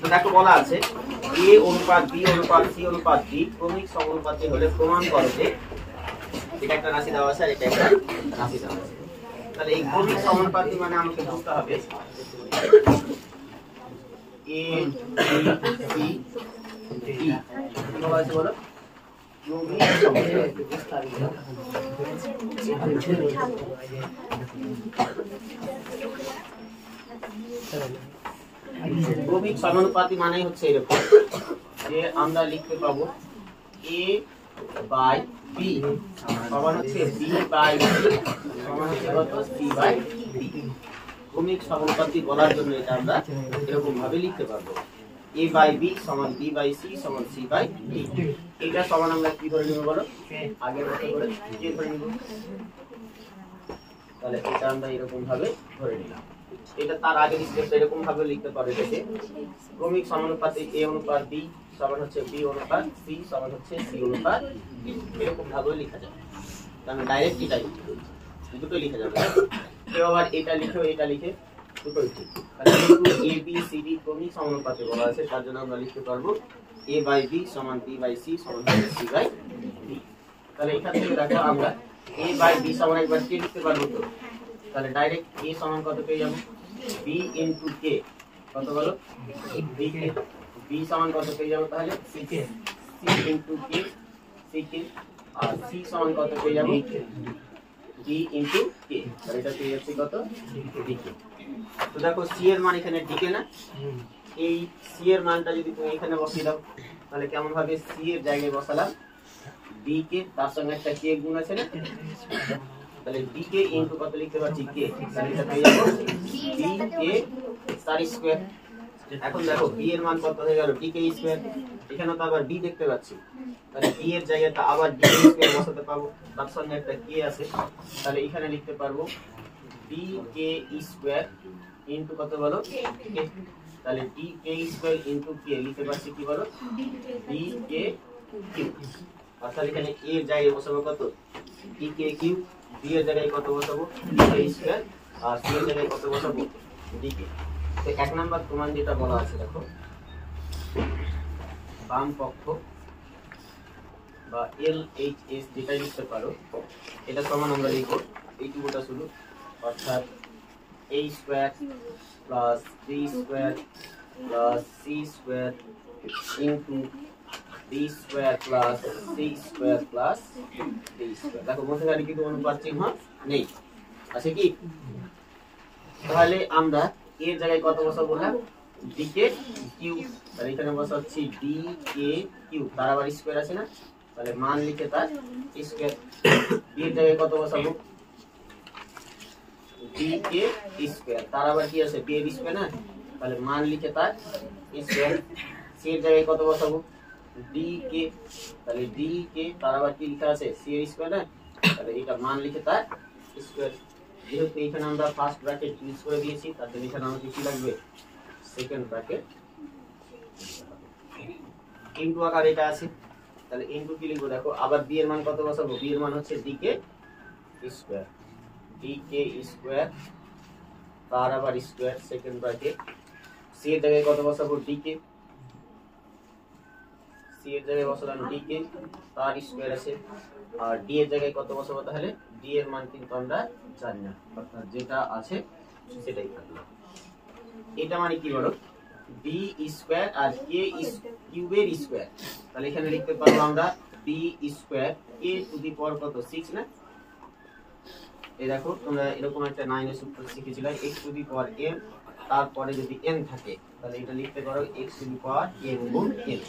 তো দেখো বলা আছে a অনুপাত b অনুপাত c অনুপাত d ক্রমিক সমানুপাতি হলে প্রমাণ করো যে, এটা একটা রাশি দেওয়া আছে আর এটা একটা রাশি দেওয়া আছে। তাহলে এই ক্রমিক সমানুপাতি মানে আমাকে বুঝতে হবে a b c d কি বলা আছে বলো? ক্রমিক সমানুপাতি মানে হচ্ছে এরকম যে আমরা লিখতে পাবো a বাই b সমান হচ্ছে b বাই c সমান হচ্ছে কত c বাই d। ক্রমিক সমানুপাতি বলার জন্য এটা আমরা এরকম ভাবে লিখতে পারবো a বাই b সমান b বাই c সমান c বাই d। এটা সমান আমরা কি ধরে নিব বলো? আগের মতো করে কে ধরে নিব? তাহলে এটা আমরা এরকম ভাবে ধরে নিলাম। এটা তার আগে স্টেপটা এরকম ভাবে লিখতে পারে যে ক্রমিক সমানুপাতি a অনুপাত b সমান হচ্ছে b অনুপাত c সমান হচ্ছে c অনুপাত d। এরকম ভাবে লেখা যায়। তাহলে ডাইরেক্ট এটাই দুটো লেখা যাবে। কেউ আবার এটা লিখেও এটা লিখে দুটোই ঠিক। তাহলে a b c d ক্রমিক সমানুপাতি বলা আছে, তার জন্য আমরা লিখতে পারবো a বাই b সমান b বাই c সমান c বাই d। তাহলে এখান থেকে দেখো আমরা a বাই b সমান একবার কি লিখতে পারবো তো? তাহলে ডাইরেক্ট a সমান কত পেয়ে যাব? b ইনটু k কত বলো? b k। b সমান কত পেয়ে যাব তাহলে? c k। c into k c k। আর c সমান কত পেয়ে যাব? d into k। তাহলে এটা পেয়ে যাচ্ছে কত? d k। তো দেখো c এর মান এখানে d k না? এই c এর মানটা যদি তুমি এখানে বসিয়ে দাও তাহলে কেমন ভাবে c এর জায়গায় বসালাম d k, তার সঙ্গে একটা k গুণ আছে না? তাহলে dk ইনটু কত লিখতে পারছি k। তাহলে এটা পেয়ে যাব dk স্টার স্কয়ার। এখন দেখো b এর মান কত হয়ে গেল? dk square. এখানে তো আবার b দেখতে পাচ্ছি, তাহলে b এর জায়গায় তো আবার dk স্কয়ার বসাতে পাবো, তার সঙ্গে একটা k আছে। তাহলে এখানে লিখতে পারবো dk স্কয়ার ইনটু কত বলো? k। তাহলে dk স্কয়ার ইনটু k লিখতে পারছি কি বলো? dk cube. অর্থাৎ এখানে a এর জায়গায় বসাবো কত? dk cube. b এর জায়গায় কত বসাবো? dk square. আর c এর জায়গায় কত বসাবো? dk। তো এক নাম্বার প্রমাণ যেটা বলা আছে দেখো, বাম পক্ষ বা LHS যেটা লিখতে পারো এটা সমান আমরা লিখব এইটুকুটা শুধু, অর্থাৎ a square plus b square plus c square into b square plus c square plus d square. দেখো মধ্যখানে কি কোনো অনুপাত চিহ্ন নেই, আছে কি? তাহলে আমরা এর জায়গায় কত বসাবো বললাম? dk cube. তাহলে এখানে বসাচ্ছি dk কিউব, তার আবার স্কয়ার আছে না? তাহলে মান লিখে তার স্কয়ার। b এর জায়গায় কত বসাবো? dk স্কয়ার, তার আবার কি আছে? b এর স্কয়ার না? তাহলে মান লিখে তার স্কয়ার। c এর জায়গায় কত বসাবো? dk। তাহলে dk তার আবার কি লেখা আছে? c এর স্কয়ার না? তাহলে এটা মান লিখে তার স্কয়ার। যেহেতু এখানে আমরা ফার্স্ট ব্র্যাকেট ইউজ করে দিয়েছি, তাহলে এখানে আমাদের কি লাগবে? সেকেন্ড ব্র্যাকেট ইনটু আকার এটা আছে। তাহলে ইনটু কি লিখবো দেখো, আবার b এর মান কত বসাবো? b এর মান হচ্ছে dk স্কয়ার। dk স্কয়ার তার আবার স্কয়ার সেকেন্ড ব্র্যাকেট। c এর জায়গায় কত বসাবো? dk। c এর জায়গায় বসালাম dk, তার স্কয়ার আছে। আর d এর জায়গায় কত বসাবো তাহলে? d এর মান কিন্তু আমরা জানি না, অর্থাৎ যেটা আছে সেটাই থাকলো। এটা মানে কি বলো? b স্কয়ার আর k কিউবের স্কয়ার। তাহলে এখানে লিখতে পারবো আমরা b square k to the power কত? 6 না? এই দেখো তোমরা এরকম একটা 9 এর সূত্র শিখেছিলে, x two the power m, তারপরে যদি n থাকে তাহলে এটা লিখতে পারো x two the power m গুণ n।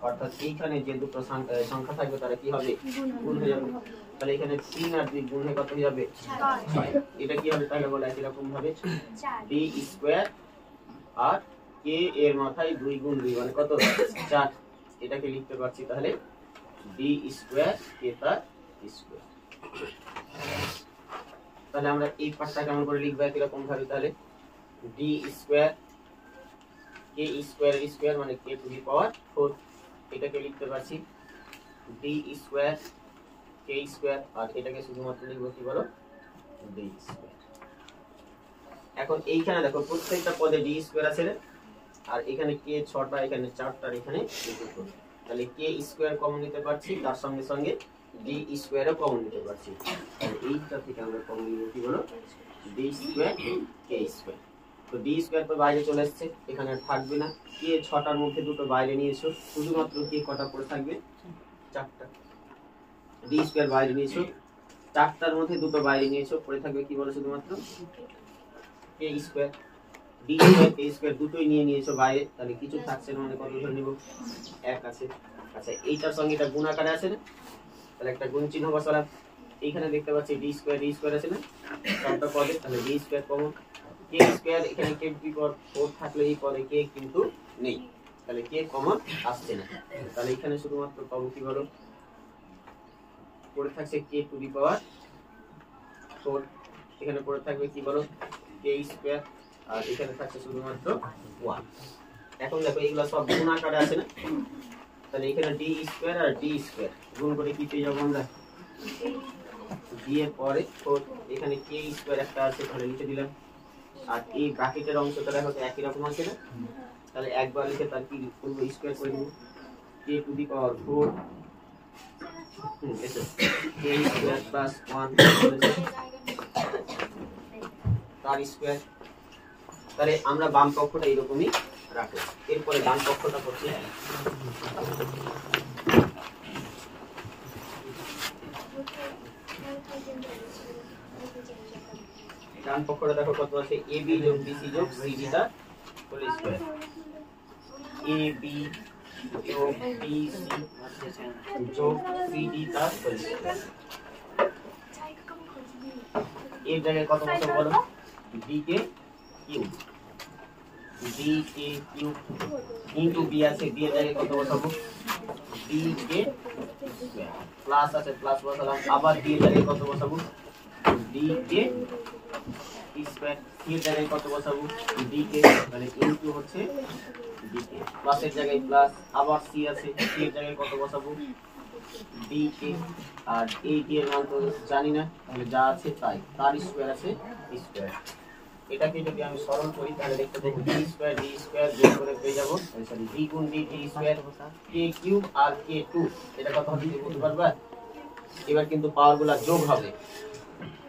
অর্থাৎ এইখানে যে দুটো সংখ্যা থাকবে তারা কি হবে? গুণ হয়ে যাবে। তাহলে এখানে 3 আর 2 গুণ হয়ে কত হয়ে যাবে? 6। এটা কি হবে তাহলে বলা এরকম ভাবে b স্কয়ার আর k এর মাথায় 2 গুণ 2 মানে কত? 4। এটাকে লিখতে পারছি তাহলে b স্কয়ার k তার স্কয়ার। তাহলে আমরা এই পার্টটা কেমন করে লিখব এরকম ভাবে? তাহলে d square k square square মানে k টু দি পাওয়ার 4। এটাকে লিখতে পারছি d স্কয়ার k স্কয়ার, আর এটাকে শুধুমাত্র লিখব কি বলো? d square. এখন এইখানে দেখো প্রত্যেকটা পদে d স্কয়ার আছে না? আর এখানে কে 6টা, এখানে 4টা, এখানে 2টো, তাহলে কে স্কয়ার কমন নিতে পারছি, তার সঙ্গে সঙ্গে ডি স্কয়ারও কমন নিতে পারছি। তাহলে এইটা থেকে আমরা কমন নিব কি হলো ডি স্কয়ার কে স্কয়ার। তো ডি স্কয়ার তো বাইরে চলে আসছে, এখানে আর থাকবে না। কে 6টার মধ্যে দুটো বাইরে নিয়েছো, শুধুমাত্র কে কটা পড়ে থাকবে 4টা। ডি স্কয়ার বাইরে নিয়েছো, 4টার মধ্যে দুটো বাইরে নিয়েছো, পড়ে থাকবে কি বলো শুধুমাত্র কে স্কয়ার। ডি স্কয়ার কে স্কয়ার দুটোই নিয়ে নিয়েছো বাইরে, তাহলে কিছু থাকছে না, মানে কত ধরে নিব 1 আছে। আচ্ছা এইটার সঙ্গে এটা গুণ আকারে আছে না, তাহলে একটা গুণ চিহ্ন বসালাম। এইখানে দেখতে পাচ্ছি ডি স্কয়ার আছে না, সবটা পদে, তাহলে ডি স্কয়ার কমন। কে স্কয়ার এখানে কে টু দি পাওয়ার 4 থাকলে এই পদে কে কিন্তু নেই, তাহলে কে কমন আসছে না। তাহলে এখানে শুধুমাত্র পাবো কি বলো, পড়ে থাকছে কে টু দি পাওয়ার 4, এখানে পড়ে থাকবে কি বলো কে স্কয়ার, আর এখানে থাকছে শুধুমাত্র 1। এখন দেখো এগুলা সব গুণ আকারে আছে না, তাহলে এখানে ডি স্কয়ার আর ডি স্কয়ার গুণ করে কি পেয়ে যাবো আমরা ডি এর পরে 4, এখানে কে স্কয়ার একটা আছে, তাহলে লিখে দিলাম। আর এই ব্র্যাকেটের অংশটা দেখো একই রকম আছে না, তাহলে একবার লিখে তার কি করব স্কয়ার করে দেব, কে টু দি পাওয়ার 4 এসে কে স্কয়ার প্লাস 1 তার স্কয়ার। তাহলে আমরা বাম পক্ষটা এরকমই রাখবো। এরপরে ডান পক্ষটা করছি, ডান পক্ষটা দেখো কত আছে, এ বি যোগ বিসি যোগ সিডি তার হোল স্কয়ার। এ বি যোগ বিসি যোগ সিডি তার হোল স্কয়ার। এর জায়গায় কত বসাবো বলো, D K cube, D K cube into B আছে, বি এর জায়গায় কত বসাবো ডি কে স্কয়ার, প্লাস আছে প্লাস বসালাম, আবার ডি এর জায়গায় কত বসাবো ডি কে স্কয়ার, সি এর জায়গায় কত বসাবো ডি কে, মানে ইনটু হচ্ছে ডি কে, প্লাস এর জায়গায় প্লাস, আবার সি আছে, সি এর জায়গায় কত বসাবো ডি কে, আর এই ডি এর মান তো জানি না, তাহলে যা আছে তাই, তার স্কয়ার আছে স্কয়ার। এটাকে যদি আমি সরল করি তাহলে দেখতে পাবো ডি স্কয়ার যোগ করে পেয়ে যাবো, সরি ডি গুণ D D square, K cube আর কে 2, এটা কত হবে বলতে পারবা। এবার কিন্তু পাওয়ারগুলো যোগ হবে,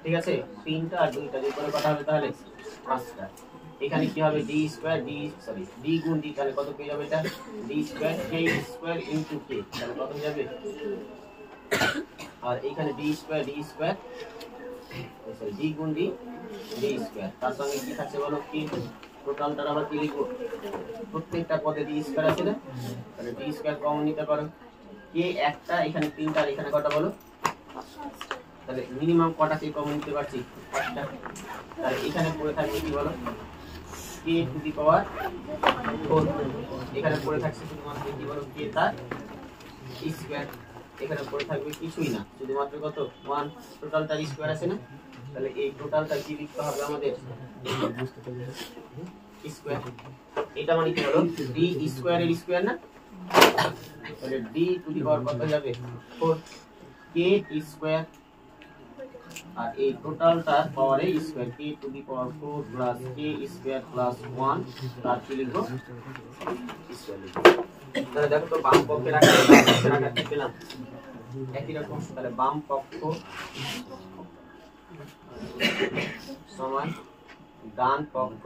ঠিক আছে, 3টা আর 2টা যোগ করে কত হবে তাহলে 5টা। এখানে কি হবে ডি স্কয়ার ডি গুণ ডি, তাহলে কত পেয়ে যাবে এটা ডি স্কয়ার কে স্কয়ার ইনটু কে, তাহলে কত হয়ে যাবে। আর এখানে ডি স্কয়ার সরি ডি গুণ ডি ডি স্কয়ার, তার সঙ্গে কি থাকছে বলো কি, টোটালটা আবার কি লিখবো, প্রত্যেকটা পদে ডি স্কয়ার আছে না, তাহলে ডি স্কয়ার কমন নিতে পারো। কে একটা, এখানে 3টা, আর এখানে কটা বলো, তাহলে মিনিমাম কটা কে কমন নিতে পারছি 5টা। তাহলে এখানে পড়ে থাকবে কি বলো কে টু দি পাওয়ার 4, এখানে পড়ে থাকছে শুধুমাত্র কি বলো কে তার স্কয়ার, এখানে পড়ে থাকবে কিছুই না, শুধুমাত্র কত 1, টোটালটার স্কয়ার আছে না, তাহলে এই টোটালটা কি লিখতে হবে আমাদের স্কয়ার। এটা মানে কি হলো ডি স্কয়ার এর স্কয়ার না, তাহলে ডি টু দি পাওয়ার কত যাবে 4 কে স্কয়ার, আর এই টোটালটার পাওয়ারে square K two the power 4 plus K square plus 1, তার কি লিখবো স্কয়ার লিখবো। তাহলে দেখো তো বাম পক্ষে রাখা পেলাম একই রকম, তাহলে বাম পক্ষ সমান ডান পক্ষ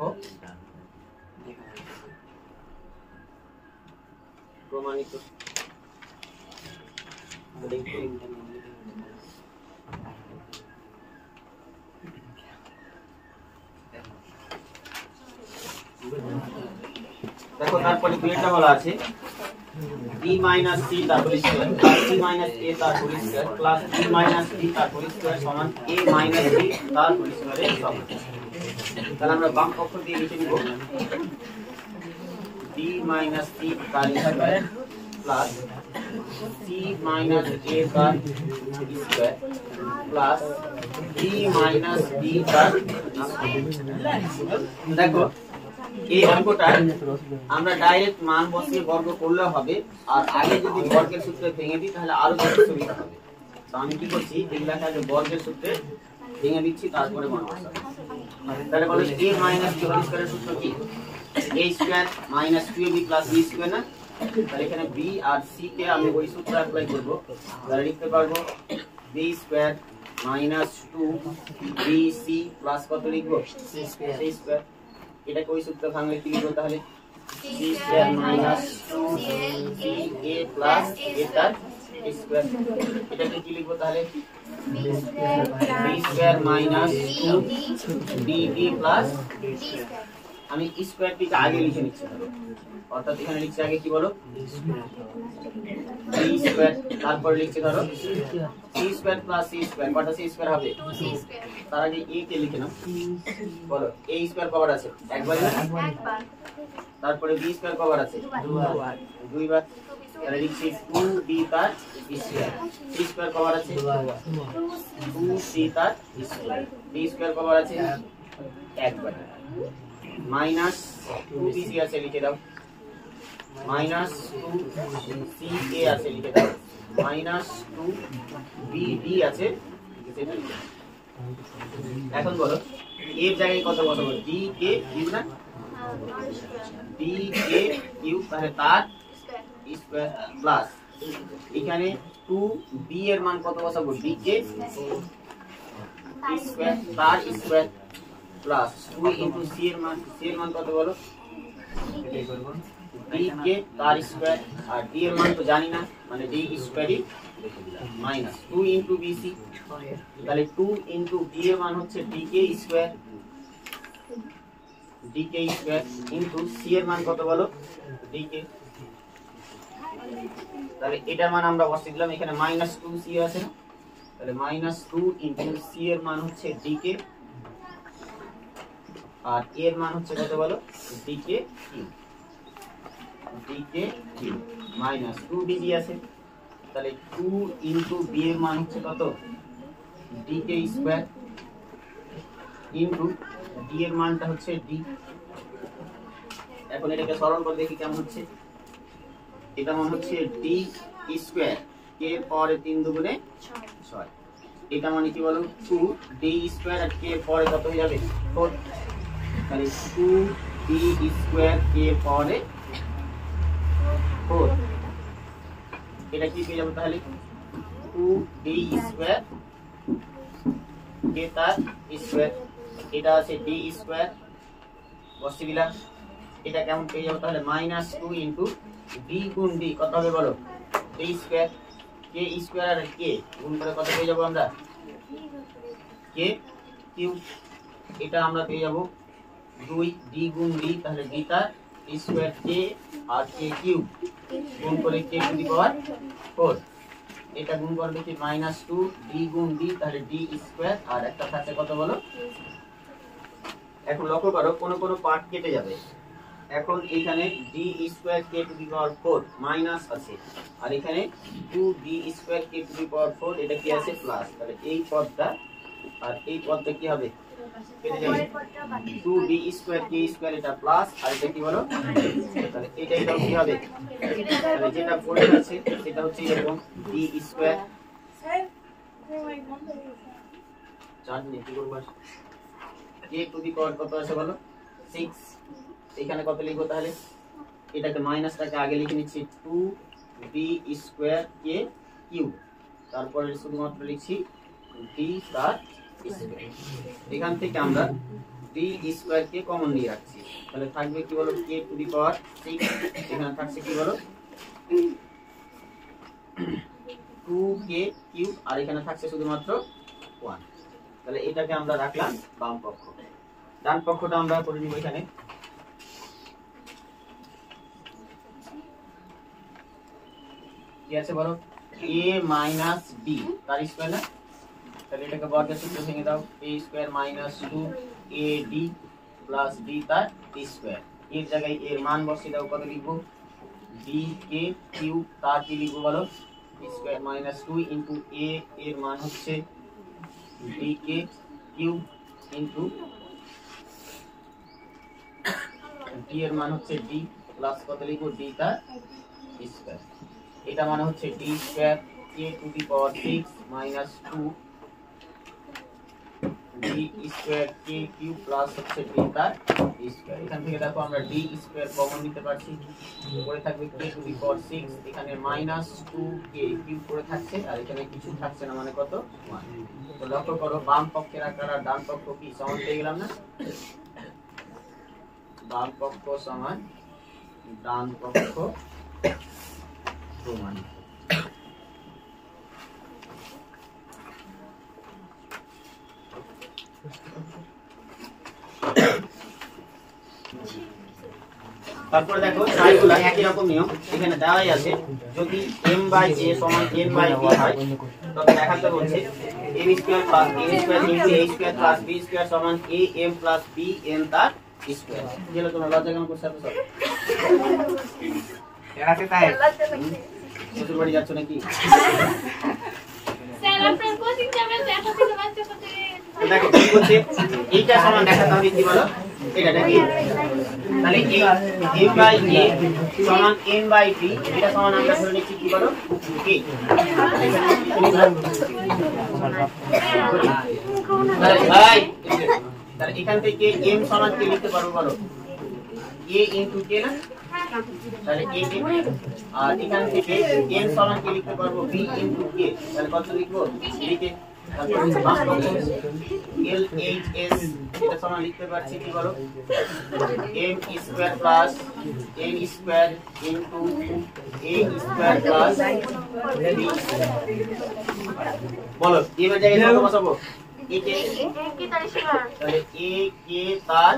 প্রমাণিত। দেখো তারপরে দুইটা বলা আছে b minus c তার whole square plus c minus a তার whole square plus b minus d তার হোল স্কয়ার সমান a minus b তার হোল স্কয়ারের সমান। তাহলে আমরা বাম পক্ষ দিয়ে লিখে নিব b minus c তার square plus c minus a তার square plus b minus d তার স্কয়ার। দেখো এই অঙ্কটা আমরা ডাইরেক্ট মান বসিয়ে বর্গ করলে হবে, আর আগে যদি বর্গের সূত্রে ভেঙে দিই তাহলে আরো বেশি সুবিধা হবে। তো আমি কি করছি এগুলাকে আগে বর্গের সূত্রে ভেঙে দিচ্ছি, তারপরে মান বসাবো। তাহলে বলো a মাইনাস b হোল স্কয়ারের সূত্র কি, a square minus 2ab plus b square না, তাহলে এখানে b আর c কে আমি ওই সূত্র অ্যাপ্লাই করব, তাহলে লিখতে পারবো b square minus 2bc plus কত লিখবো c স্কয়ার। এটাকে ওই সূত্র ভাঙলে কি লিখবো তাহলে c square minus 2ca plus a তার স্কয়ার। এটাকে কি লিখবো তাহলে b square minus 2bb plus, আমি স্কয়ারটিকে আগে লিখে নিচ্ছি, অর্থাৎ এখানে লিখছি আগে কি বলো b স্কয়ার, তারপর লিখছি ধরো c square plus c square, কত c স্কয়ার হবে তার আগে a কে লিখে নাও, বলো a স্কয়ার কবার আছে একবার, তারপরে b স্কয়ার কবার আছে দুইবার, তাহলে লিখছি 2b তার স্কয়ার, c স্কয়ার কবার আছে 2c তার স্কয়ার, b স্কয়ার কবার আছে একবার, মাইনাস 2bc আছে লিখে দাও, মাইনাস 2ca আছে লিখে দাও, মাইনাস 2bd আছে সেটা লিখে দাও। এখন বলো এর জায়গায় কত বসাবো dk কিউব না, dk কিউব, তাহলে তার স্কয়ার প্লাস এখানে 2b এর মান কত বসাবো dk স্কয়ার তার স্কয়ার প্লাস 2 ইনটু c এর মান কত বলো এটাই করব dk তার স্কয়ার, আর d এর মান তো জানি না মানে d স্কয়ারই মাইনাস 2 ইনটু bc, তাহলে 2 ইনটু b এর মান হচ্ছে dk স্কয়ার ইনটু c এর মান কত বলো dk, তাহলে এটার মান আমরা বসিয়ে দিলাম, এখানে মাইনাস 2c আছে না, তাহলে মাইনাস 2 ইনটু c এর মান হচ্ছে dk আর এর মান হচ্ছে কত বলো dk কিউব মাইনাস 2db আছে, তাহলে 2 ইনটু b এর মান হচ্ছে কত dk স্কয়ার ইনটু d এর মানটা হচ্ছে d। এখন এটাকে সরল করে দেখি কেমন হচ্ছে, এটা মান হচ্ছে d স্কয়ার k এর পরে 3 দুগুণে 6, এটা মানে কি বলো 2d স্কয়ার আর k এর পরে কত হয়ে যাবে 4, তাহলে 2d স্কয়ার k এর পরে 4, এটা কি পেয়ে যাবো তাহলে 2d স্কয়ার k তার স্কয়ার, এটা আছে d স্কয়ার বসিয়ে দিলাম, এটা কেমন পেয়ে যাবো তাহলে মাইনাস 2 ইনটু d গুণ d কত হবে বলো d স্কয়ার, k স্কয়ার আর k গুণ করে কত পেয়ে যাবো আমরা k কিউব, এটা আমরা পেয়ে যাবো 2 d গুণ d, তাহলে d তার স্কয়ার k আর k কিউব গুণ করে k টু দি পাওয়ার 4, এটা গুণ করলে কি মাইনাস 2 d গুণ d, তাহলে d স্কয়ার আর একটা থাকছে কত বলো। এখন লক্ষ্য করো কোন কোন পার্ট কেটে যাবে, এখন এখানে d square k to the power 4 minus আছে, আর এখানে 2d square k to the power 4 এটা কি আছে প্লাস, তাহলে এই পদটা আর এই পদটা কি হবে কেটে যাবে, 2d স্কয়ার k স্কয়ার এটা প্লাস আর এটা কি বলো, তাহলে এটাই দাও কি হবে, তাহলে যেটা পড়ে আছে সেটা হচ্ছে এরকম d স্কয়ার চার্জ নেই কি করব k টু দি পাওয়ার কত আছে বলো 6, এখানে কত লিখবো তাহলে এটাকে মাইনাসটাকে আগে লিখে নিচ্ছি 2d স্কয়ার k কিউব, তারপরে শুধুমাত্র লিখছি d তার স্কয়ার, এখান থেকে আমরা d স্কয়ার কে কমন নিয়ে রাখছি, তাহলে থাকবে কি বলো k টু দি পাওয়ার 6, এখানে থাকছে কি বলো 2k কিউব আর এখানে থাকছে শুধুমাত্র 1, তাহলে এটাকে আমরা রাখলাম বাম পক্ষ, ডান পক্ষটা আমরা করে নিব, এখানে কি আছে বলো a মাইনাস b তার স্কয়ার না, তাহলে এটাকে বর্গের সূত্রে ভেঙে দাও a square minus 2ad plus b তার স্কয়ার, এর জায়গায় এর মান বসিয়ে দাও, কত লিখবো dk কিউব তার কি লিখবো বলো স্কয়ার মাইনাস 2 ইনটু a এর মান হচ্ছে dk কিউব ইনটু d এর মান হচ্ছে d প্লাস কত লিখবো d তার স্কয়ার, এটা মানে হচ্ছে d square k to the power 6 minus 2 D square k q plus হচ্ছে ডি তার স্কয়ার। এখান থেকে দেখো আমরা ডি স্কয়ার কমন নিতে পারছি, উপরে থাকবে কে টু দি পাওয়ার 6, এখানে -2 কে কিউ করে থাকছে আর এখানে কিছু থাকছে না, মানে কত 1। তো লক্ষ্য করো বাম পক্ষের আকার আর ডান পক্ষ কি সমান পেয়ে গেলাম না? বাম পক্ষ সমান ডান পক্ষ সমান। তারপরে দেখো সাইগুলো একই রকম নিয়ম, এখানে দেওয়াই আছে যদি m/a সমান n/b হয় তবে দেখাতে বলছে m square plus n square into a square plus b square সমান am প্লাস b n তার স্কয়ার। যেটা তোমরা লজ্জা কেন করছ? সব এরাতে তাই শ্বশুর বাড়ি যাচ্ছ নাকি? স্যার আপনার কোচিং চ্যানেল দেখা ছিল বাচ্চা সাথে দেখো কি বলছে, এইটা সমান দেখাতে হবে কি বলো, এটা কি তাহলে a বাই a সমান n বাই b, এটা সমান আমরা ধরে নিচ্ছি কি বলো k। ভাই তাহলে এখান থেকে m সমান কি লিখতে পারবো বলো, a ইনটু k না, তাহলে a কে, আর এখান থেকে n সমান কি লিখতে পারবো b ইনটু k, তাহলে কত লিখবো b কে। LHS এটা সমান লিখতে পারছি কি বলো m square plus n square into a square plus b। বলো এর জায়গায় কত বসাবো? a কে তার স্কয়ার, তাহলে a কে তার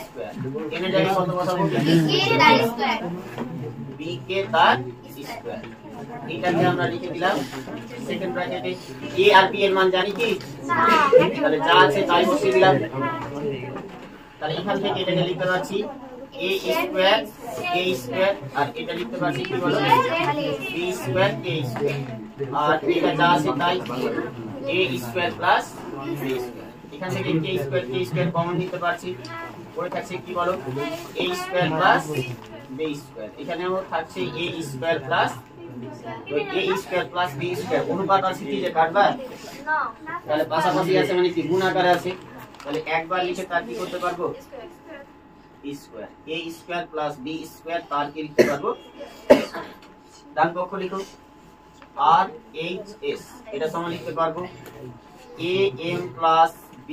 স্কয়ার। n এর জায়গায় কত বসাবো? b তার স্কয়ার, b কে তার স্কয়ার। এটাকে আমরা লিখে দিলাম সেকেন্ড ব্র্যাকেটে। a আর b এর মান জানি কি? তাহলে যা আছে তাই বসিয়ে দিলাম। তাহলে এখান থেকে এটাকে লিখতে পারছি a স্কয়ার a স্কয়ার, আর এটা লিখতে পারছি কি বলো b স্কয়ার a স্কয়ার, আর এটা যা আছে তাই a square plus b square. এখান থেকে k স্কয়ার কমন নিতে পারছি, পড়ে থাকছে কি বলো a square plus b square. এখানেও থাকছে a square plus a square plus b square. অনুপাত আছে কি যে কাটবা? তাহলে পাশাপাশি আছে মানে কি গুণ আকারে আছে, তাহলে একবার লিখে তার কি করতে পারবো square. a square plus b square তার কি লিখতে পারবো, ডান পক্ষ লিখো r h s, এটা সমান লিখতে পারবো a m plus b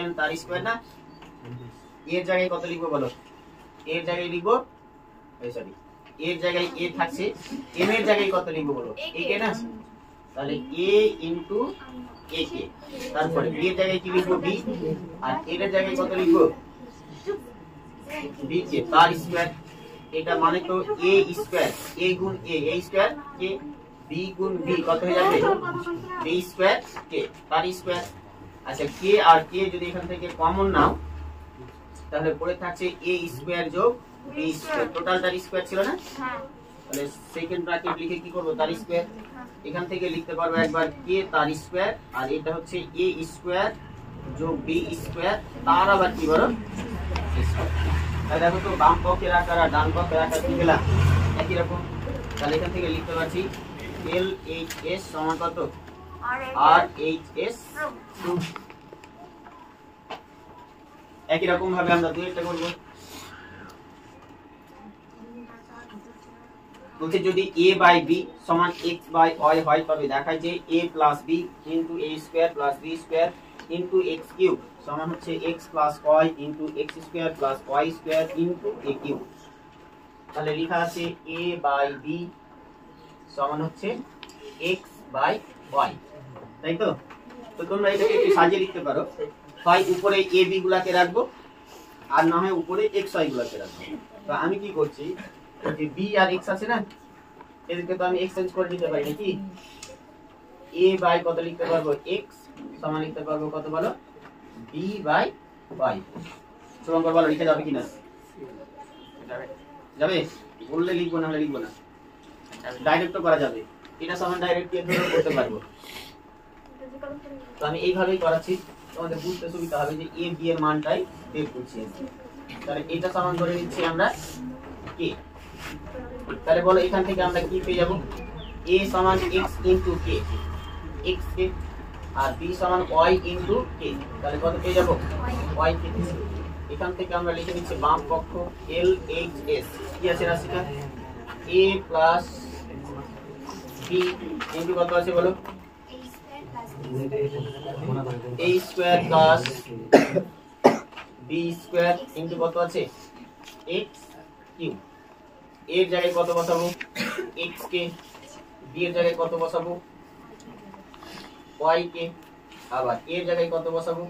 m তার স্কয়ার না। এর জায়গায় কত লিখবো বলো? এর জায়গায় লিখবো সরি এর জায়গায় a থাকছে, m এর জায়গায় কত লিখবো বলো a কে না, তাহলে a ইনটু a কে, তারপরে b এর জায়গায় কি লিখবো b, আর এর জায়গায় কত লিখবো b কে তার স্কয়ার। এটা মানে তো a স্কয়ার a গুণ a স্কয়ার কে, b গুণ b কত হয়ে যাবে b স্কয়ার কে তার স্কয়ার। আচ্ছা k আর k যদি এখান থেকে কমন নাও তাহলে পড়ে থাকছে a স্কয়ার যোগ b স্কয়ার, টোটাল তার স্কয়ার ছিল না, তাহলে সেকেন্ড ব্র্যাকেট লিখে কি করব তার স্কয়ার। এখান থেকে লিখতে পারবো একবার k তার স্কয়ার, আর এটা হচ্ছে a স্কয়ার যোগ b স্কয়ার তার আবার কি বলো স্কয়ার। তাহলে দেখো তো বাম পক্ষের আকার আর ডান পক্ষের আকার কি পেলাম একই রকম। তাহলে এখান থেকে লিখতে পারছি LHS সমান কত RHS। একই রকম ভাবে আমরা দুইটা করব। বলতে যদি a বাই b সমান x বাই y হয় তবে দেখায় যে a plus b into a square plus b square into x cube সমান হচ্ছে x plus y into x square plus y square into a cube. তাহলে লেখা আছে a বাই b সমান হচ্ছে x বাই y, তাই তো? তো তোমরা এটাকে একটু সাজিয়ে লিখতে পারো, হয় উপরে a b গুলাকে রাখবো আর না হয় উপরে x y গুলাকে রাখবো। তো আমি কি করছি, যে b আর x আছে না, এদেরকে তো আমি এক্সচেঞ্জ করে দিতে পারি নাকি। a বাই কত লিখতে পারবো x সমান লিখতে পারবো কত বলো b বাই y। শুভঙ্কর বলো লিখে যাবে কিনা? যাবে, বললে লিখবো না হলে লিখবো না, ডাইরেক্ট করা যাবে, এটা সমান ডাইরেক্ট দিয়ে ধরে করতে পারবো। তো আমি এইভাবেই করাচ্ছি, তোমাদের বুঝতে সুবিধা হবে যে a b এর মানটাই বের করছি। তাহলে এটা সমান ধরে নিচ্ছি আমরা k। তাহলে বলো এখান থেকে আমরা কি পেয়ে যাব, a সমান x ইনটু k, x কে আর b সমান y ইনটু k, তাহলে কত পেয়ে যাব y k। এখান থেকে আমরা লিখে নিচ্ছি বাম পক্ষ LHS, কি আছে রাশিটা a প্লাস b ইনটু কত আছে বলো a square plus b square into কত আছে x কিউব। এর জায়গায় কত বসাবো x কে, b এর জায়গায় কত বসাবো y কে, আবার এর জায়গায় কত বসাবো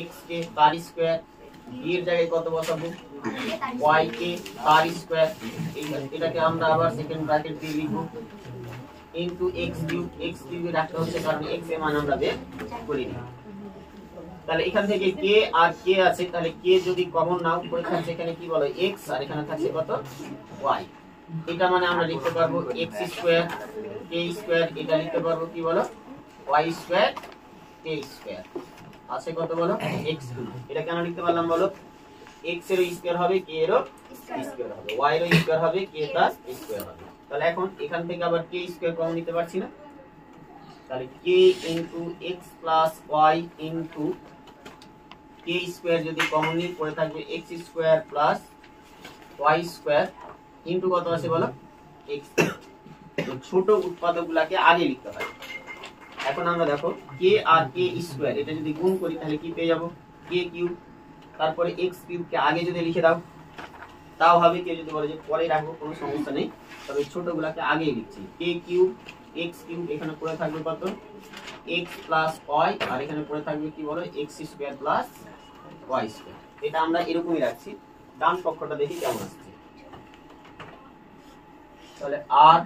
x কে তার স্কয়ার, b এর জায়গায় কত বসাবো y কে তার স্কয়ার। এটাকে আমরা আবার সেকেন্ড ব্র্যাকেট দিয়ে লিখব ইনটু x কিউব। x কিউবে রাখতে হচ্ছে কারণ x এর মান আমরা বের করিনি। তাহলে এখান থেকে k আর k আছে, তাহলে k যদি কমন নাও করে থাকছে এখানে কি বলো x আর এখানে থাকছে কত y। এটা মানে আমরা লিখতে পারবো x স্কয়ার k স্কয়ার, এটা লিখতে পারবো কি বলো y স্কয়ার k স্কয়ার আছে কত বলো x কিউব। এটা কেন লিখতে পারলাম বলো x এর স্কয়ার হবে k এর স্কয়ার হবে, y এর স্কয়ার হবে k তার স্কয়ার হবে। তাহলে এখন এখান থেকে আবার k স্কয়ার কমন নিতে পারছি না, তাহলে k into x plus y into k square যদি কমন নিই পড়ে থাকবে x square plus y square into কত আছে বলো x। ছোট উৎপাদকগুলোকে আগে লিখতে হয়। এখন আমরা দেখো k আর k স্কয়ার এটা যদি গুণ করি তাহলে কি পেয়ে যাব k কিউব, তারপরে x কিউব কে আগে যদি লিখে দাও তাও হবে, কে যদি বলে যে পরে রাখবো কোনো সমস্যা নেই, তবে ছোটগুলোকে আগেই লিখছি k কিউব x কিউব, এখানে পড়ে থাকবে কত x প্লাস y আর এখানে পড়ে থাকবে কি বলো x square plus y square. এটা আমরা এরকমই রাখছি। ডান পক্ষটা দেখি কেমন আসছে, তাহলে r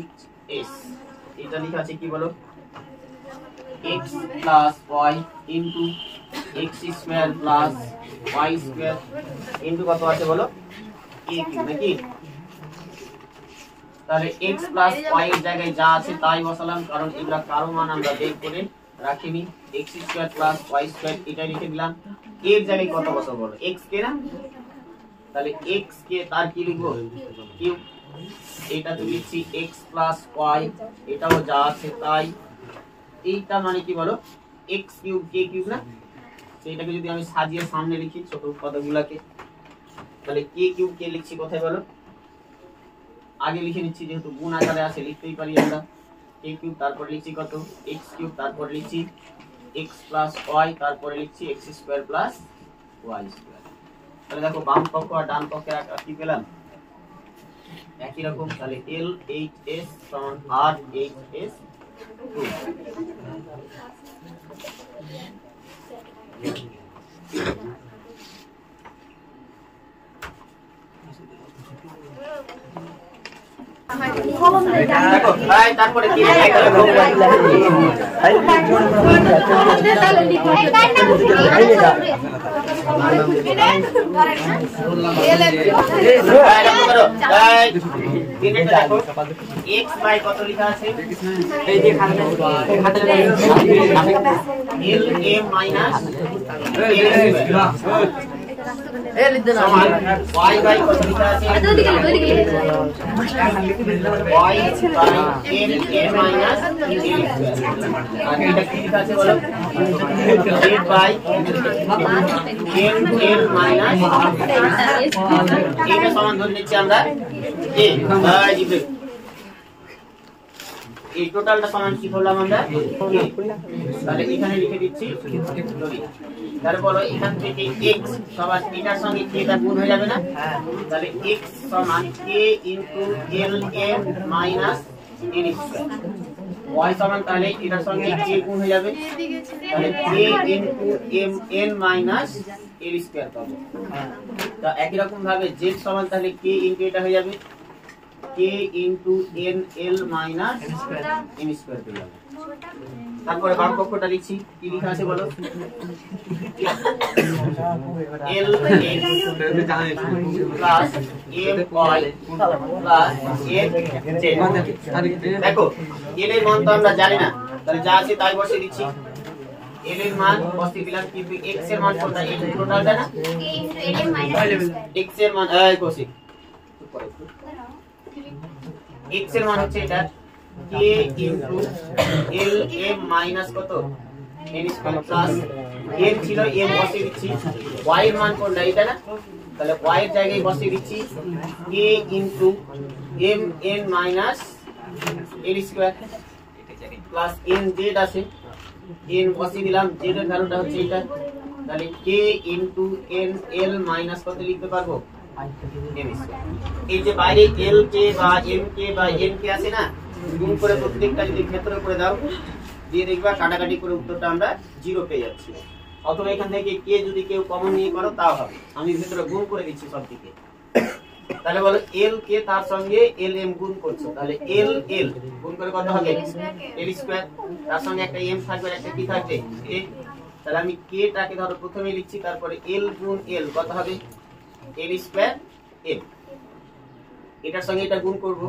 h s এটা লেখা আছে কি বলো x plus y into x square plus y square into কত আছে বলো k কিউব নাকি। তাহলে x প্লাস y এর জায়গায় যা আছে তাই বসালাম, কারণ এগুলা কারো মান আমরা বের করে রাখিনি। x square plus y square এটা লিখে দিলাম। এর জায়গায় কত বসাবো বলো x কে না, তাহলে x কে তার কি লিখবো কিউব। এটা তো লিখছি x প্লাস y, এটাও যা আছে তাই। এইটা মানে কি বলো x কিউব k কিউব না, এটাকে যদি আমি সাজিয়ে সামনে লিখি ছোট পদগুলোকে, তাহলে k কিউব কে লিখছি কোথায় বলো আগে লিখে নিচ্ছি, যেহেতু গুণ আকারে আছে লিখতেই পারি আমরা k কিউব, তারপর লিখছি কত x কিউব, তারপর লিখছি x প্লাস y, তারপরে লিখছি x square plus y square. তাহলে দেখো বাম পক্ষ আর ডান পক্ষের আকার কি পেলাম একই রকম। তাহলে LHS সমান RHS। দেখো ভাই তারপরে কি x বাই কত লেখা আছে এই যে খাতা l a মাইনাস এ লিখতে না y বাই কত লেখা আছে y by l a minus আর এটা কি লেখা আছে বলো a বাই l মাইনাস এটা সমান ধরে নিচ্ছি আমরা a বাই জিব্রিল। এই টোটালটা সমান কি করলাম আমরা তাহলে এখানে লিখে দিচ্ছি। তাহলে বলো এখান থেকে x সমান এটার সঙ্গে k টা গুণ হয়ে যাবে না, তাহলে x সমান k into l m minus n square, y সমান তাহলে এটার সঙ্গে k গুণ হয়ে যাবে, তাহলে k into m n minus l square পাবো। তো একই রকম ভাবে z সমান তাহলে k ইনটু এটা হয়ে যাবে k into n l minus n square পেয়ে যাবে। তারপরে বাম পক্ষটা লিখছি কি লেখা আছে বলো l plus m y plus f z। দেখো l এর মান তো আমরা জানি না, তাহলে যা আছে তাই বসিয়ে দিচ্ছি। l এর মান বসিয়ে দিলাম, কিন্তু x এর মান কোনটা এই টোটালটা না x এর মান এই কোসি x এর মান হচ্ছে এটা কে ইনটু এল এম মাইনাস কত n স্কয়ার প্লাস m ছিল m বসিয়ে দিচ্ছি y এর মান কোনটা এটা না তাহলে y এর জায়গায় বসিয়ে দিচ্ছি k into m n minus l square plus n z আছে n বসিয়ে দিলাম z এর ভ্যালুটা হচ্ছে এটা তাহলে k into n l minus কত লিখতে পারবো m স্কয়ার এই যে বাইরে l k বা m k বা n k আছে না গুণ করে প্রত্যেকটা যদি ক্ষেত্র করে দাও দিয়ে দেখবা কাটাকাটি করে উত্তরটা আমরা 0 পেয়ে যাচ্ছি অথবা এখান থেকে k যদি কেউ কমন নিয়ে করো তাও হবে আমি ভিতরে গুণ করে দিচ্ছি সব দিকে তাহলে বলো l k তার সঙ্গে l m গুণ করছো তাহলে l l গুণ করে কত হবে l স্কয়ার তার সঙ্গে একটা m থাকবে একটা কি থাকবে a তাহলে আমি k টাকে ধরো প্রথমে লিখছি তারপরে l গুণ l কত হবে l স্কয়ার m এটার সঙ্গে এটা গুণ করব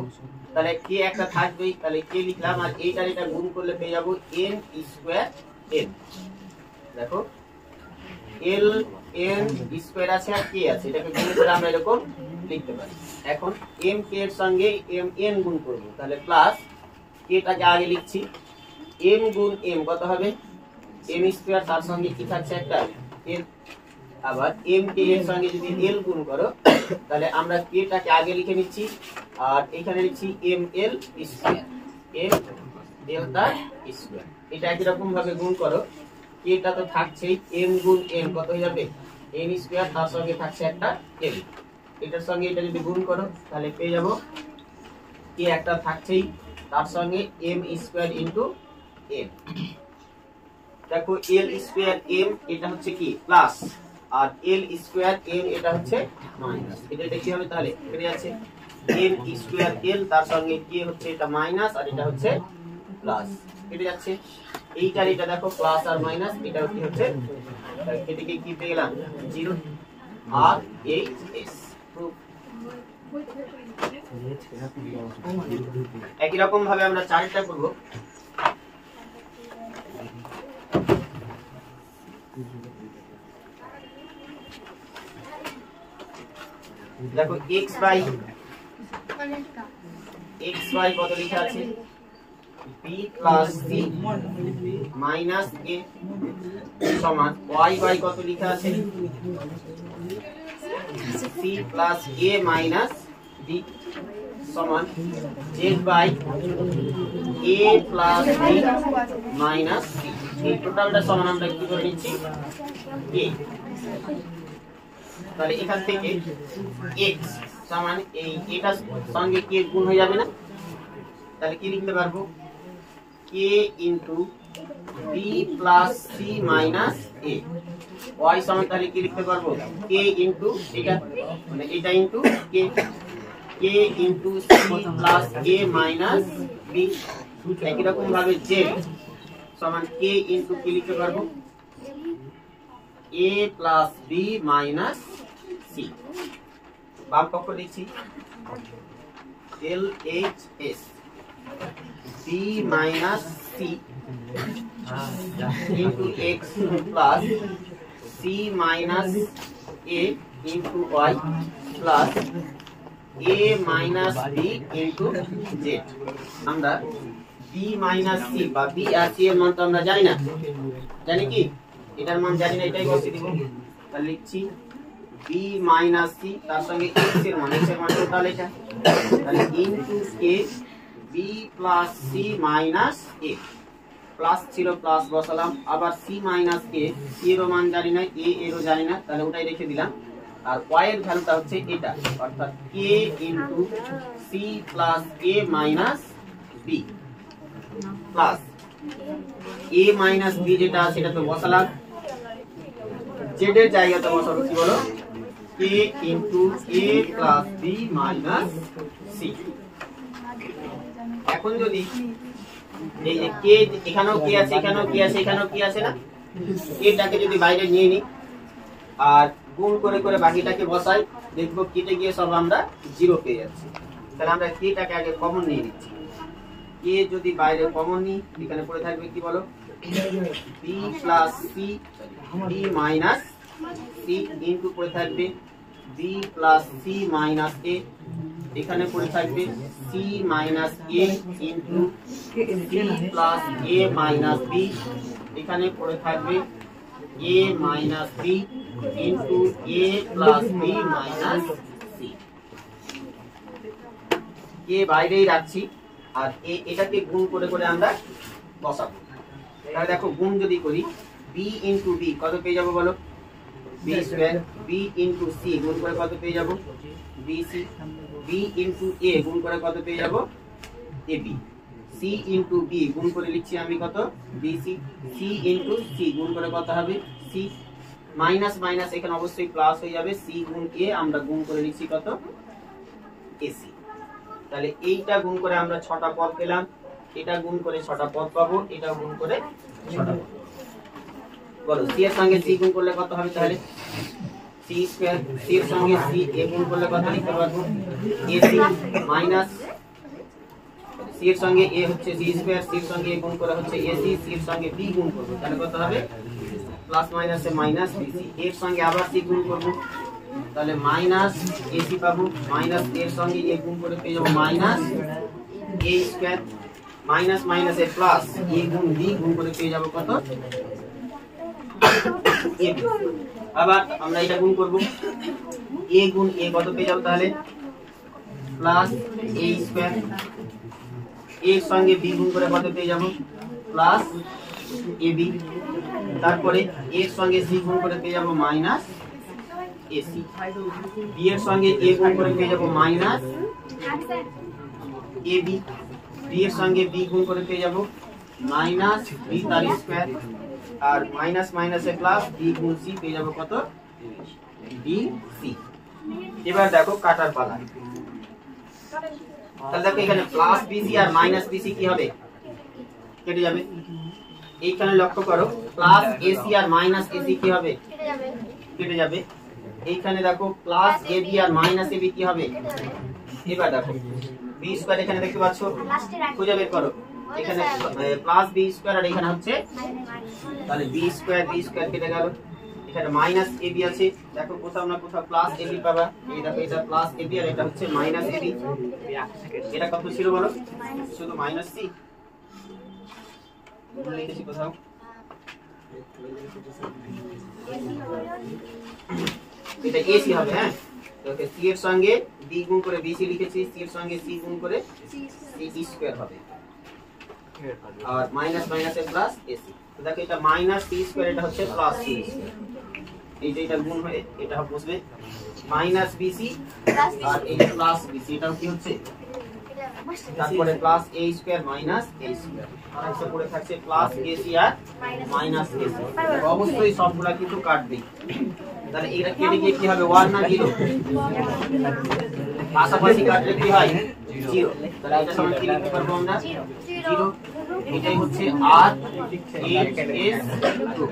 তাহলে k একটা থাকবেই তাহলে k লিখলাম আর এইটার এটা গুণ করলে পেয়ে যাব n স্কয়ার m দেখো l n স্কয়ার আছে আর k আছে এটাকে গুণ করে আমরা এরকম লিখতে পারি এখন m k এর সঙ্গে m n গুণ করব তাহলে প্লাস k টাকে আগে লিখছি m গুণ m কত হবে m স্কয়ার তার সঙ্গে কি থাকছে একটা l আবার m k এর সঙ্গে যদি l গুণ করো তাহলে আমরা k টাকে আগে লিখে নিচ্ছি আর এখানে লিখছি m l square m delta square এটা একই রকম ভাবে গুণ করো k টা তো থাকছেই m গুণ m কত হয়ে যাবে n স্কয়ার তার সঙ্গে থাকছে একটা l এটার সঙ্গে এটা যদি গুণ করো তাহলে পেয়ে যাব k একটা থাকছেই তার সঙ্গে m স্কয়ার ইনটু m দেখো l স্কয়ার m এটা হচ্ছে কি প্লাস আর l স্কয়ার m এটা হচ্ছে মাইনাস এটা দেখি হবে তাহলে এখানে আছে m স্কয়ার l তার সঙ্গে k হচ্ছে এটা মাইনাস আর এটা হচ্ছে প্লাস কেটে যাচ্ছে এইটার এটা দেখো প্লাস আর মাইনাস এটা কি হচ্ছে তাহলে এটাকে কি পেয়ে গেলাম 0 আর এইচ এস প্রুফ একই রকম ভাবে আমরা চারটা করব দেখো x y কত লেখা আছে b plus c minus a সমান y কত লেখা আছে c plus a minus b সমান z by a plus b minus c এই টোটালটা সমান আমরা কি করে নিচ্ছি a তাহলে এখান থেকে x সমান এই এটার সঙ্গে k গুণ হয়ে যাবে না তাহলে কি লিখতে পারবো k into b plus c minus a y সমান তাহলে কি লিখতে পারবো k ইনটু এটা মানে এটা into k k into c plus a minus b একই রকম ভাবে z সমান k ইনটু কি লিখতে পারবো a plus b minus c বাম পক্ষ লিখছি LHS b minus c into x plus c minus a into y plus a minus b into z আমরা b minus c বা b আর c এর মান তো আমরা জানি না জানি কি এটার মান জানি না এটাই বসিয়ে দিব তাহলে লিখছি b minus c তার সঙ্গে x এর মান টোটাল এটা তাহলে into k b plus c minus a plus ছিল প্লাস বসালাম আবার c minus a c এর মান জানি না a এরও জানি না তাহলে ওটাই রেখে দিলাম আর y এর ভ্যালুটা হচ্ছে এটা অর্থাৎ k into c plus a minus b plus a minus b যেটা সেটা তো বসালাম z এর জায়গাতে বসাবো কি বলো k into a plus b minus c এখন যদি এই যে k এখানেও কি আছে এখানেও কি আছে এখানেও কি আছে না এটাকে যদি বাইরে নিয়ে নি আর গুণ করে করে বাকিটাকে বসাই দেখবো কেটে গিয়ে সব আমরা 0 পেয়ে যাচ্ছি তাহলে আমরা k টাকে আগে কমন নিয়ে নিচ্ছি k যদি বাইরে কমন নি এখানে পড়ে থাকবে কি বলো b plus c b minus c into পড়ে থাকবে b plus c minus a এখানে পড়ে থাকবে c minus a into c plus a minus b, এখানে পড়ে থাকবে a minus b into a plus b minus c। a বাইরেই রাখছি আর এটাকে গুণ করে করে আমরা বসাবো। তাহলে দেখো গুণ যদি করি b ইনটু b কত পেয়ে যাবো বলো, b square, b into c গুণ করে কত পেয়ে যাবো, bc, b ইনটু a গুণ করে কত পেয়ে যাবো, ab, c ইনটু b গুণ করে লিখছি আমি কত, bc, c ইনটু c গুণ করে কত হবে, c, মাইনাস মাইনাস এখানে অবশ্যই প্লাস হয়ে যাবে, c গুণ a আমরা গুণ করে লিখছি কত, ac। তাহলে এইটা গুণ করে আমরা 6টা পদ পেলাম, এটা গুণ করে 6টা পদ পাবো, এটা গুণ করে 6টা পদ। বলো c এর সঙ্গে c গুণ করলে কত হবে, তাহলে c স্কয়ার, c এর সঙ্গে c a গুণ করলে কত লিখতে পারবো, ac মাইনাস c এর সঙ্গে a হচ্ছে c স্কয়ার, c এর সঙ্গে a গুণ করা হচ্ছে ac, c এর সঙ্গে b গুণ করব তাহলে কত হবে, প্লাস মাইনাসে মাইনাস bc, এর সঙ্গে আবার c গুণ করব তাহলে মাইনাস ac পাবো, মাইনাস এর সঙ্গে a গুণ করে পেয়ে যাব মাইনাস a স্কয়ার, মাইনাস মাইনাসে প্লাস a গুণ b গুণ করে পেয়ে যাব কত, ab। আবার আমরা এটা গুণ করব, a গুণ a কত পেয়ে যাব তাহলে প্লাস a স্কয়ার, এর সঙ্গে b গুণ করে কত পেয়ে যাব প্লাস ab, তারপরে এর সঙ্গে c গুণ করে পেয়ে যাব মাইনাস ac, b এর সঙ্গে a গুণ করে পেয়ে যাব মাইনাস ab, b এর সঙ্গে b গুণ করে পেয়ে যাব মাইনাস b তার স্কয়ার, আর মাইনাস মাইনাসে প্লাস b গুণ c পেয়ে যাব কত, bc। এবার দেখো কাটার পালা, তাহলে দেখো এখানে প্লাস bc আর মাইনাস bc কি হবে, কেটে যাবে। এইখানে লক্ষ্য করো প্লাস ac আর মাইনাস ac কি হবে, কেটে যাবে। এইখানে দেখো প্লাস ab আর মাইনাস ab কি হবে, এবার দেখো b স্কয়ার এখানে দেখতে পাচ্ছ, খুঁজে বের করো, এখানে প্লাস b স্কয়ার আর এখানে হচ্ছে, তাহলে b স্কয়ার কেটে গেল, এখানে মাইনাস ab আছে, দেখো কোথাও না কোথাও প্লাস ab পাবা, এই দেখো এটা প্লাস ab আর এটা হচ্ছে মাইনাস ab, এটা কত ছিল বলো, শুধু মাইনাস c লিখেছি কোথাও, এটা ac হবে। হ্যাঁ ওকে, c এর সঙ্গে b গুণ করে bc লিখেছি, c এর সঙ্গে c গুণ করে c স্কয়ার হবে, আর মাইনাস মাইনাসে প্লাস ac। তো দেখো এটা মাইনাস c স্কয়ার, এটা হচ্ছে প্লাস c স্কয়ার, এটা গুণ হয়ে এটা বসবে মাইনাস bc আর এই প্লাস bc, এটা কি হচ্ছে, তারপরে plus a square minus a square, আর একটা পড়ে থাকছে প্লাস ac আর মাইনাস ac। অবশ্যই সবগুলা কিন্তু কাটবে, তাহলে এটা কেটে গিয়ে কি হবে, 1 না 0, পাশাপাশি কাটলে কি হয় 0, তাহলে এটা সমান কি লিখতে পারবো আমরা 0, এটাই হচ্ছে r s 2।